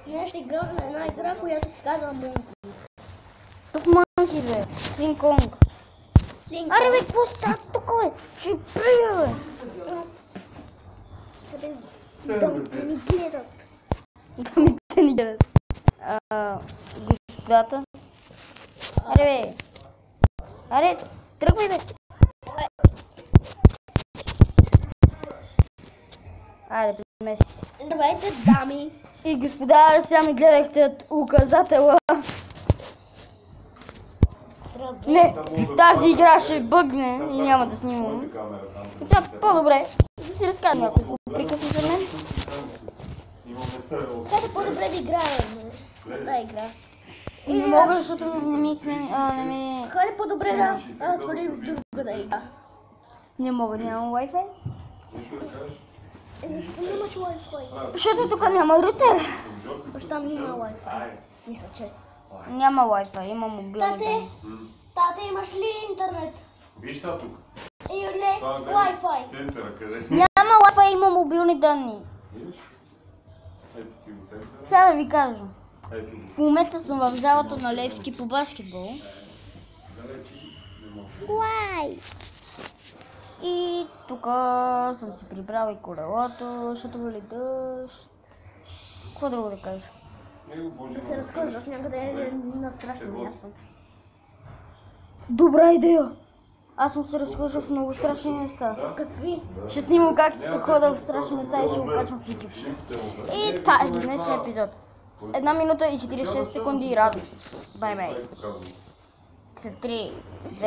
Ние ще играме на една игра, която се казва Monkey. Тук Monkey, бе. King Kong. Аре, бе, какво става тук, бе? Ще прия, бе. Да ни гледат. Дамите ни гледат. Господата. Аре, бе. Аре, тръгвай, бе. Аре, примеси. Здравейте, дами. И господа, сега ми гледахте от указателя. Не, тази игра ще бъгне и няма да снимам. Сега по-добре да си разкажа няколко приказки за мен. Хайде по-добре да играем. Да, игра. Не мога, защото не ми сме... Хайде по-добре да свалим друга да игра. Не мога, нямам Wi-Fi. Защо нямаш Wi-Fi? Защото тук няма рутер. Защо там има Wi-Fi? Мисля, че. Няма Wi-Fi, има мобилни данни. Тате, имаш ли интернет? Виж са тук. Или Wi-Fi? Центъра, къде? Няма Wi-Fi, има мобилни данни. Виж? Ето ти го центъра. Сега да ви кажа. Ето го. В момента съм в залата на Левски по баскетбол. Далечи не може. Уай! И тук съм си прибрал и колелото, защото вали дъжд. Какво друго да кажа? Да се разхождаш някъде на страшно място. Добра идея! Аз съм се разхождал в много страшни места. Какви? Ще снимам как се хода в страшни места и ще го качвам в YouTube. И това е за днешния епизод. 1 минута и 46 секунди и радост. Бай-бай. След 3, 2...